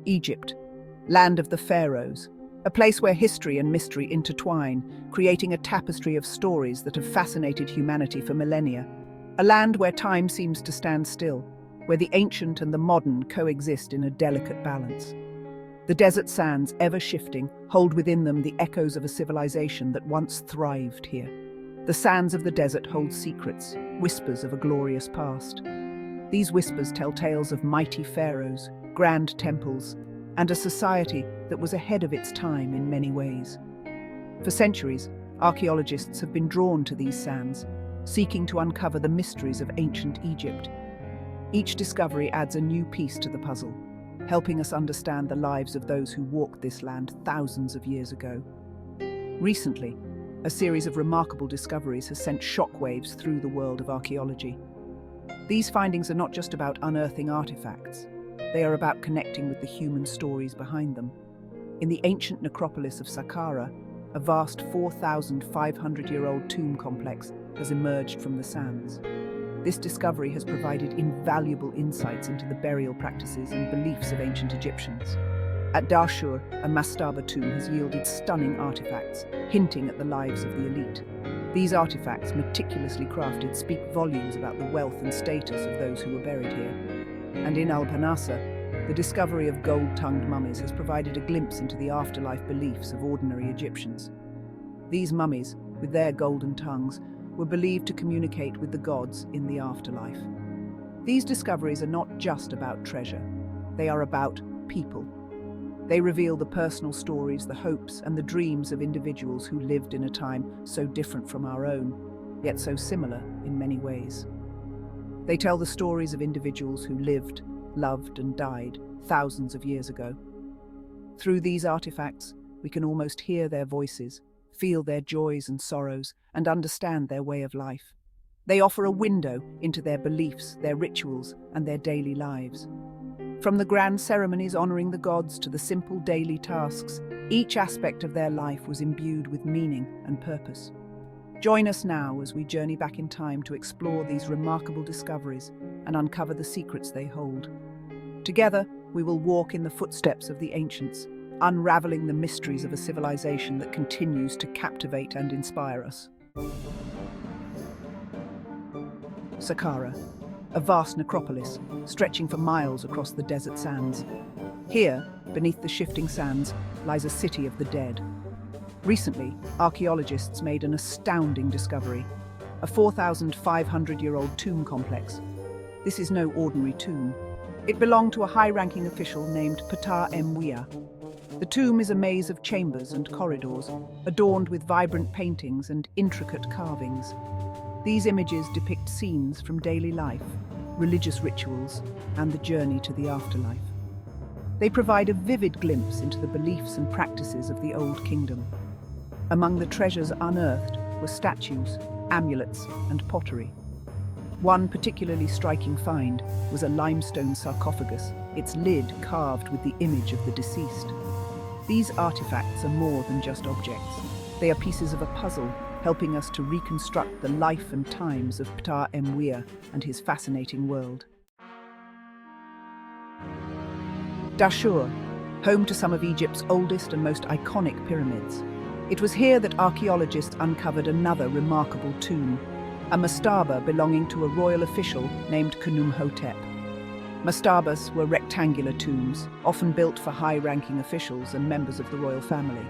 Egypt, land of the pharaohs, a place where history and mystery intertwine, creating a tapestry of stories that have fascinated humanity for millennia. A land where time seems to stand still, where the ancient and the modern coexist in a delicate balance. The desert sands, ever shifting, hold within them the echoes of a civilization that once thrived here. The sands of the desert hold secrets, whispers of a glorious past. These whispers tell tales of mighty pharaohs, grand temples, and a society that was ahead of its time in many ways. For centuries, archaeologists have been drawn to these sands, seeking to uncover the mysteries of ancient Egypt. Each discovery adds a new piece to the puzzle, helping us understand the lives of those who walked this land thousands of years ago. Recently, a series of remarkable discoveries has sent shockwaves through the world of archaeology. These findings are not just about unearthing artifacts, they are about connecting with the human stories behind them. In the ancient necropolis of Saqqara, a vast 4,500-year-old tomb complex has emerged from the sands. This discovery has provided invaluable insights into the burial practices and beliefs of ancient Egyptians. At Dashur, a Mastaba tomb has yielded stunning artifacts, hinting at the lives of the elite. These artifacts, meticulously crafted, speak volumes about the wealth and status of those who were buried here. And in Al-Panasa, the discovery of gold-tongued mummies has provided a glimpse into the afterlife beliefs of ordinary Egyptians. These mummies, with their golden tongues, were believed to communicate with the gods in the afterlife. These discoveries are not just about treasure, they are about people. They reveal the personal stories, the hopes, and the dreams of individuals who lived in a time so different from our own, yet so similar in many ways. They tell the stories of individuals who lived, loved, and died thousands of years ago. Through these artifacts, we can almost hear their voices, feel their joys and sorrows, and understand their way of life. They offer a window into their beliefs, their rituals, and their daily lives. From the grand ceremonies honoring the gods to the simple daily tasks, each aspect of their life was imbued with meaning and purpose. Join us now as we journey back in time to explore these remarkable discoveries and uncover the secrets they hold. Together, we will walk in the footsteps of the ancients, unraveling the mysteries of a civilization that continues to captivate and inspire us. Saqqara, a vast necropolis stretching for miles across the desert sands. Here, beneath the shifting sands, lies a city of the dead. Recently, archaeologists made an astounding discovery, a 4,500-year-old tomb complex. This is no ordinary tomb. It belonged to a high-ranking official named Ptah-hotep. The tomb is a maze of chambers and corridors, adorned with vibrant paintings and intricate carvings. These images depict scenes from daily life, religious rituals, and the journey to the afterlife. They provide a vivid glimpse into the beliefs and practices of the Old Kingdom. Among the treasures unearthed were statues, amulets, and pottery. One particularly striking find was a limestone sarcophagus, its lid carved with the image of the deceased. These artifacts are more than just objects. They are pieces of a puzzle, helping us to reconstruct the life and times of Ptah-hotep and his fascinating world. Dashur, home to some of Egypt's oldest and most iconic pyramids. It was here that archaeologists uncovered another remarkable tomb, a mastaba belonging to a royal official named Ptah-hotep. Mastabas were rectangular tombs, often built for high-ranking officials and members of the royal family.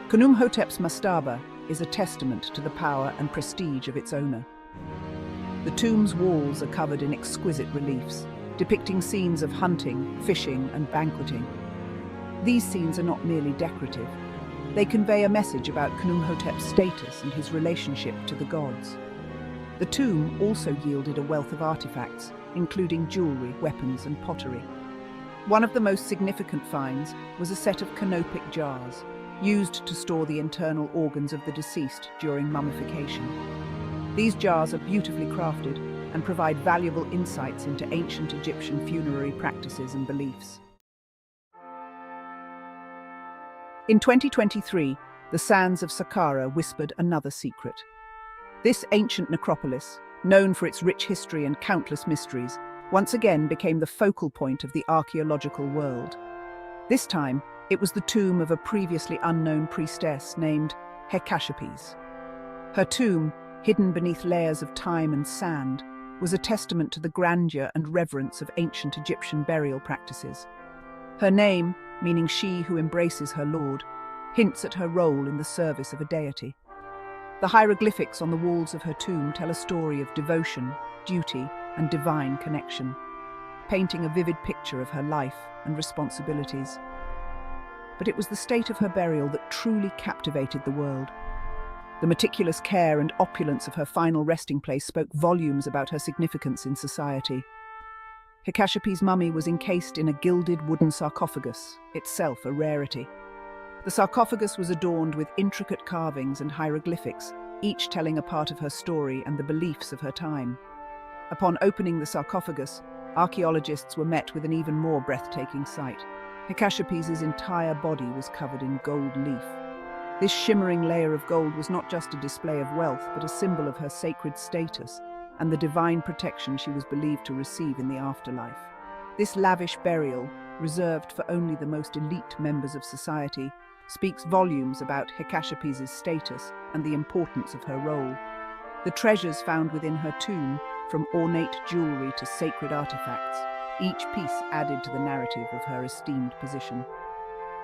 Ptah-hotep's mastaba is a testament to the power and prestige of its owner. The tomb's walls are covered in exquisite reliefs, depicting scenes of hunting, fishing, and banqueting. These scenes are not merely decorative. They convey a message about Ptah-hotep's status and his relationship to the gods. The tomb also yielded a wealth of artifacts, including jewelry, weapons, and pottery. One of the most significant finds was a set of canopic jars, used to store the internal organs of the deceased during mummification. These jars are beautifully crafted and provide valuable insights into ancient Egyptian funerary practices and beliefs. In 2023, the sands of Saqqara whispered another secret. This ancient necropolis, known for its rich history and countless mysteries, once again became the focal point of the archaeological world. This time, it was the tomb of a previously unknown priestess named Hecashepes. Her tomb, hidden beneath layers of time and sand, was a testament to the grandeur and reverence of ancient Egyptian burial practices. Her name, meaning she who embraces her lord, hints at her role in the service of a deity. The hieroglyphics on the walls of her tomb tell a story of devotion, duty, and divine connection, painting a vivid picture of her life and responsibilities. But it was the state of her burial that truly captivated the world. The meticulous care and opulence of her final resting place spoke volumes about her significance in society. Hecashepes' mummy was encased in a gilded wooden sarcophagus, itself a rarity. The sarcophagus was adorned with intricate carvings and hieroglyphics, each telling a part of her story and the beliefs of her time. Upon opening the sarcophagus, archaeologists were met with an even more breathtaking sight. Hecashepes' entire body was covered in gold leaf. This shimmering layer of gold was not just a display of wealth, but a symbol of her sacred status and the divine protection she was believed to receive in the afterlife. This lavish burial, reserved for only the most elite members of society, speaks volumes about Hecashepes' status and the importance of her role. The treasures found within her tomb, from ornate jewelry to sacred artifacts, each piece added to the narrative of her esteemed position.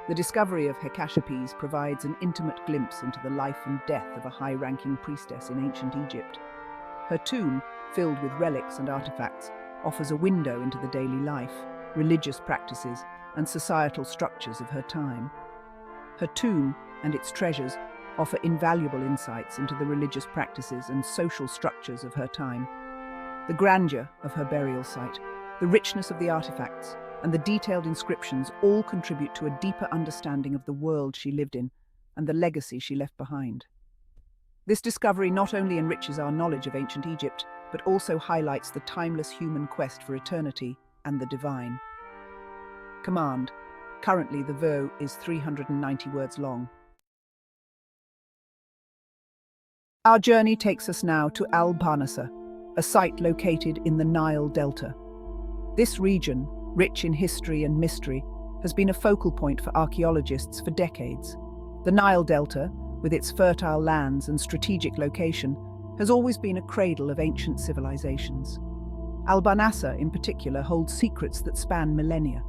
The discovery of Hecashepes provides an intimate glimpse into the life and death of a high-ranking priestess in ancient Egypt. Her tomb, filled with relics and artifacts, offers a window into the daily life, religious practices, and societal structures of her time. Her tomb and its treasures offer invaluable insights into the religious practices and social structures of her time. The grandeur of her burial site, the richness of the artifacts, and the detailed inscriptions all contribute to a deeper understanding of the world she lived in and the legacy she left behind. This discovery not only enriches our knowledge of ancient Egypt, but also highlights the timeless human quest for eternity and the divine. Command. Currently, the VO is 390 words long. Our journey takes us now to Al-Banasa, a site located in the Nile Delta. This region, rich in history and mystery, has been a focal point for archaeologists for decades. The Nile Delta, with its fertile lands and strategic location, has always been a cradle of ancient civilizations. Al-Banasa, in particular, holds secrets that span millennia,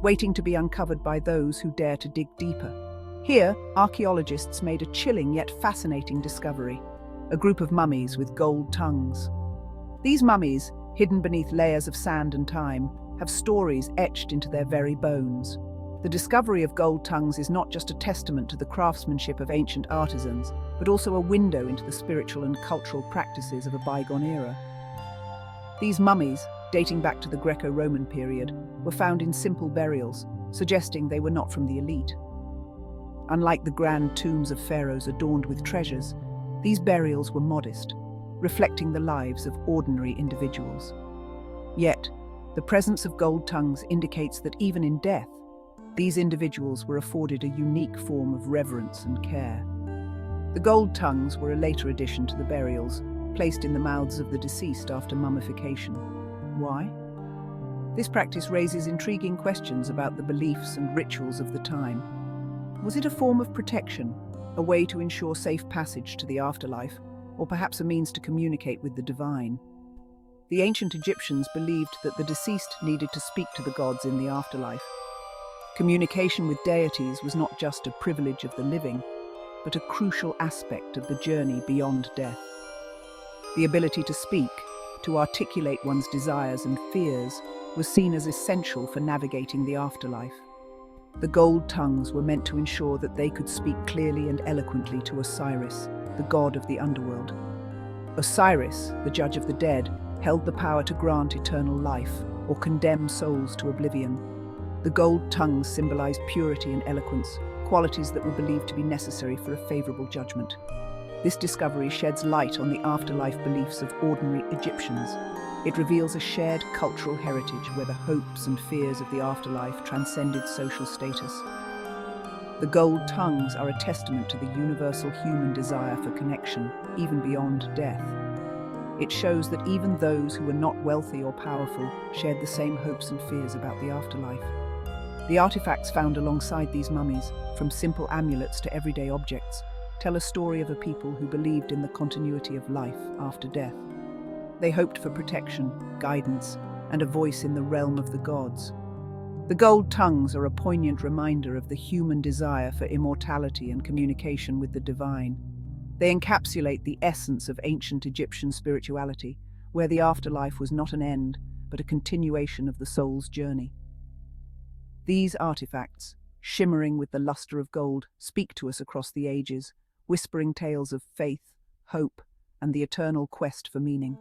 waiting to be uncovered by those who dare to dig deeper. Here, archaeologists made a chilling yet fascinating discovery: a group of mummies with gold tongues. These mummies, hidden beneath layers of sand and time, have stories etched into their very bones. The discovery of gold tongues is not just a testament to the craftsmanship of ancient artisans, but also a window into the spiritual and cultural practices of a bygone era. These mummies, dating back to the Greco-Roman period, were found in simple burials, suggesting they were not from the elite. Unlike the grand tombs of pharaohs adorned with treasures, these burials were modest, reflecting the lives of ordinary individuals. Yet, the presence of gold tongues indicates that even in death, these individuals were afforded a unique form of reverence and care. The gold tongues were a later addition to the burials, placed in the mouths of the deceased after mummification. Why? This practice raises intriguing questions about the beliefs and rituals of the time. Was it a form of protection, a way to ensure safe passage to the afterlife, or perhaps a means to communicate with the divine? The ancient Egyptians believed that the deceased needed to speak to the gods in the afterlife. Communication with deities was not just a privilege of the living, but a crucial aspect of the journey beyond death. The ability to speak, to articulate one's desires and fears, was seen as essential for navigating the afterlife. The gold tongues were meant to ensure that they could speak clearly and eloquently to Osiris, the god of the underworld. Osiris, the judge of the dead, held the power to grant eternal life or condemn souls to oblivion. The gold tongues symbolized purity and eloquence, qualities that were believed to be necessary for a favorable judgment. This discovery sheds light on the afterlife beliefs of ordinary Egyptians. It reveals a shared cultural heritage where the hopes and fears of the afterlife transcended social status. The gold tongues are a testament to the universal human desire for connection, even beyond death. It shows that even those who were not wealthy or powerful shared the same hopes and fears about the afterlife. The artifacts found alongside these mummies, from simple amulets to everyday objects, tell a story of a people who believed in the continuity of life after death. They hoped for protection, guidance, and a voice in the realm of the gods. The gold tongues are a poignant reminder of the human desire for immortality and communication with the divine. They encapsulate the essence of ancient Egyptian spirituality, where the afterlife was not an end, but a continuation of the soul's journey. These artifacts, shimmering with the luster of gold, speak to us across the ages, whispering tales of faith, hope, and the eternal quest for meaning.